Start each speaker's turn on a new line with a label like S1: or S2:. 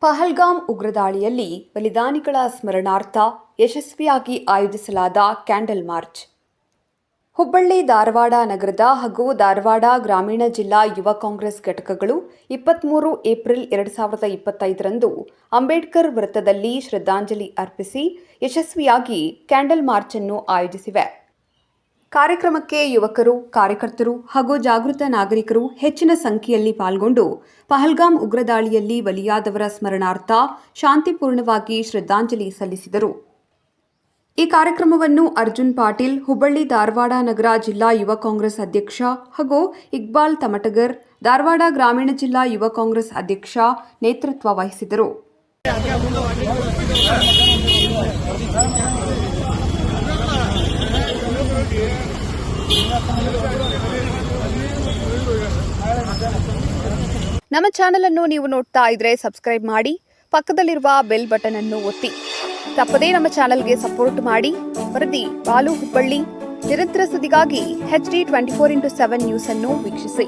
S1: ಪಹಲ್ಗಾಮ್ ಉಗ್ರದಾಳಿಯಲ್ಲಿ ಬಲಿದಾನಿಗಳ ಸ್ಮರಣಾರ್ಥ ಯಶಸ್ವಿಯಾಗಿ ಆಯೋಜಿಸಲಾದ ಕ್ಯಾಂಡಲ್ ಮಾರ್ಚ್. ಹುಬ್ಬಳ್ಳಿ ಧಾರವಾಡ ನಗರದ ಹಾಗೂ ಧಾರವಾಡ ಗ್ರಾಮೀಣ ಜಿಲ್ಲಾ ಯುವ ಕಾಂಗ್ರೆಸ್ ಘಟಕಗಳು 23 ಏಪ್ರಿಲ್ 2025ರಂದು ಅಂಬೇಡ್ಕರ್ ವೃತ್ತದಲ್ಲಿ ಶ್ರದ್ಧಾಂಜಲಿ ಅರ್ಪಿಸಿ ಯಶಸ್ವಿಯಾಗಿ ಕ್ಯಾಂಡಲ್ ಮಾರ್ಚ್ ಅನ್ನು ಆಯೋಜಿಸಿವೆ. ಕಾರ್ಯಕ್ರಮಕ್ಕೆ ಯುವಕರು, ಕಾರ್ಯಕರ್ತರು ಹಾಗೂ ಜಾಗೃತ ನಾಗರಿಕರು ಹೆಚ್ಚಿನ ಸಂಖ್ಯೆಯಲ್ಲಿ ಪಾಲ್ಗೊಂಡು ಪಹಲ್ಗಾಮ್ ಉಗ್ರದಾಳಿಯಲ್ಲಿ ಬಲಿಯಾದವರ ಸ್ಮರಣಾರ್ಥ ಶಾಂತಿಪೂರ್ಣವಾಗಿ ಶ್ರದ್ಧಾಂಜಲಿ ಸಲ್ಲಿಸಿದರು. ಈ ಕಾರ್ಯಕ್ರಮವನ್ನು ಅರ್ಜುನ್ ಪಾಟೀಲ್, ಹುಬ್ಬಳ್ಳಿ ಧಾರವಾಡ ನಗರ ಜಿಲ್ಲಾ ಯುವ ಕಾಂಗ್ರೆಸ್ ಅಧ್ಯಕ್ಷ ಹಾಗೂ ಇಕ್ಬಾಲ್ ತಮಟಗರ್, ಧಾರವಾಡ ಗ್ರಾಮೀಣ ಜಿಲ್ಲಾ ಯುವ ಕಾಂಗ್ರೆಸ್ ಅಧ್ಯಕ್ಷ ನೇತೃತ್ವ ವಹಿಸಿದರು. ನಮ್ಮ ಚಾನೆಲ್ ಅನ್ನು ನೀವು ನೋಡ್ತಾ ಇದ್ರೆ ಸಬ್ಸ್ಕ್ರೈಬ್ ಮಾಡಿ, ಪಕ್ಕದಲ್ಲಿರುವ ಬೆಲ್ ಬಟನ್ ಅನ್ನು ಒತ್ತಿ. ತಪ್ಪದೇ ನಮ್ಮ ಚಾನೆಲ್ಗೆ ಸಪೋರ್ಟ್ ಮಾಡಿ. ವರದಿ ಬಾಲು ಹುಬ್ಬಳ್ಳಿ. ನಿರಂತರ ಸುದ್ದಿಗಾಗಿ HD 24x7 ನ್ಯೂಸ್ ಅನ್ನು ವೀಕ್ಷಿಸಿ.